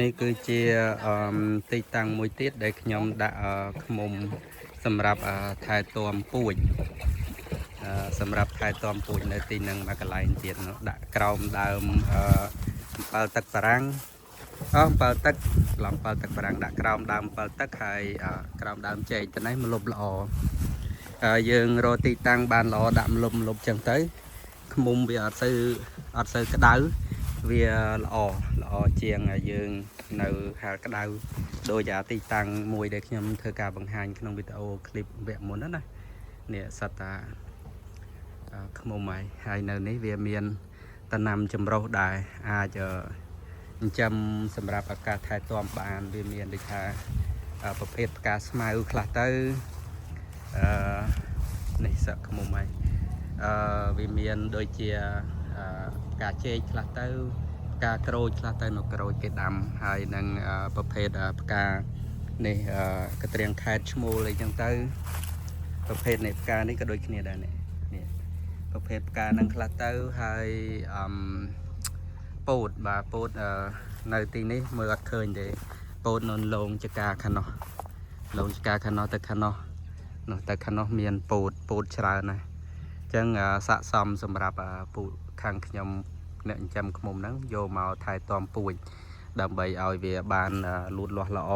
นี่คือជាទីតាំងមួយទៀតដែលខ្ញុំដាក់ឃ្មុំសម្រាប់ថែទាំពូជសម្រាប់ថែទាំពូជនៅទីនឹងមួយកន្លែងទៀតដាក់ក្រោមដើមអំពិលទឹកបារាំងអំពិលទឹកឡំអំពិលទឹកបារាំងដាក់ក្រោមដើមអំពិលទឹកហើយក្រោមដើមចេកទៅនេះម្លប់ល្អយើងរកទីតាំងបានល្អដាក់ម្លប់ចឹងទៅឃ្មុំវាអត់សូវក្តៅវាល្អជាងយើងនៅហាលក្តៅដោយទីតាំងមួយដែលខ្ញុំធ្វើការបង្ហាញក្នុងវីដេអូឃ្លីបវគ្គមុនណានេះសត្វតាឃ្មុំហើយនៅនេះវាមានតំណាំចម្រុះដែរអាចចិញ្ចឹមសម្រាប់ឱកាសថែទាំបានវាមានដូចថាប្រភេទផ្កាស្មៅខ្លះទៅនេះសត្វឃ្មុំវាមានដូចជាផ្កាចេកខ្លះទៅផ្កាក្រូចខ្លះទៅនៅក្រូចគេដាំហើយនឹងប្រភេទផ្កានេះកត្រៀងខេតឈ្មោលអីចឹងទៅប្រភេទនេះផ្កានេះក៏ដូចគ្នាដែរនេះប្រភេទផ្កានឹងខ្លះទៅហើយពោតបាទពោតនៅទីនេះមើលអត់ឃើញទេពោតនៅលងចកាខាងនោះលងចកាខាងនោះទៅខាងនោះទៅខាងនោះមានពោតច្រើនណាស់អញ្ចឹងស័ក្តិសមសម្រាប់ពូខាងខ្ញុំអ្នកចិញ្ចឹមឃ្មុំហ្នឹងយកមកថែទាំពូជដើម្បីឲ្យវាបានលូតលាស់ល្អ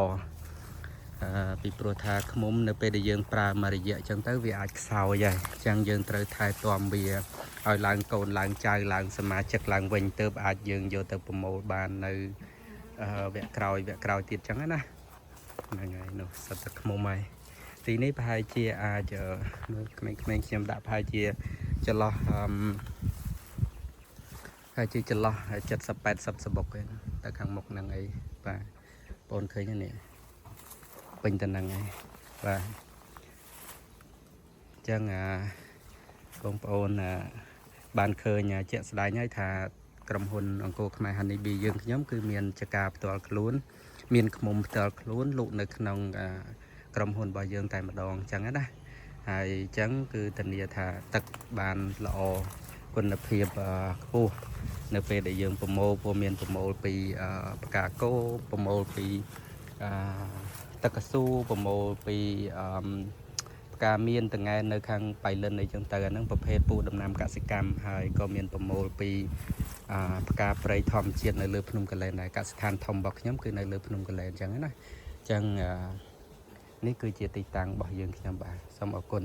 ពីព្រោះថាឃ្មុំនៅពេលដែលយើងប្រើមួយរយៈអញ្ចឹងទៅវាអាចខ្សោយហើយអញ្ចឹងយើងត្រូវថែទាំវាឲ្យឡើងកូនឡើងចៅឡើងសមាជិកឡើងវិញទើបអាចយើងយកទៅប្រមូលបាននៅវគ្គក្រោយទៀតអញ្ចឹងណាហ្នឹងហើយនោះសត្វឃ្មុំហើយទីនេះប្រហែលជាអាចក្មេងៗខ្ញុំដាក់ប្រហែលជាចន្លោះ70-80 សបុកឯងទៅខាងមុខហ្នឹងអីបាទបងឃើញនេះពេញទៅហ្នឹងហើយបាទអញ្ចឹងបងប្អូនបានឃើញជាក់ស្ដែងហើយថាក្រុមហ៊ុនអង្គរខ្មែរ Honey Bee យើងខ្ញុំគឺមានចការផ្ទាល់ខ្លួនមានឃ្មុំផ្ទាល់ខ្លួនលក់នៅក្នុងក្រុមហ៊ុនរបស់យើងតែម្ដងអញ្ចឹងណាហើយអញ្ចឹងគឺធានាថាទឹកបានល្អគុណភាពខ្ពស់នៅពេលដែលយើងប្រមូលមានប្រមូលពីផ្កាគោប្រមូលពីទឹកកស៊ូប្រមូលពីផ្កាមានតងែនៅខាងបៃលិនអីចឹងទៅអាហ្នឹងប្រភេទពូដំណាំកសិកម្មហើយក៏មានប្រមូលពីផ្កាព្រៃធម្មជាតិនៅលើភ្នំកលែនដែរកសិដ្ឋានធំរបស់ខ្ញុំគឺនៅលើភ្នំកលែនអញ្ចឹងណាអញ្ចឹងនេះគឺជាទីតាំងរបស់យើងខ្ញុំបាទសូមអរគុណ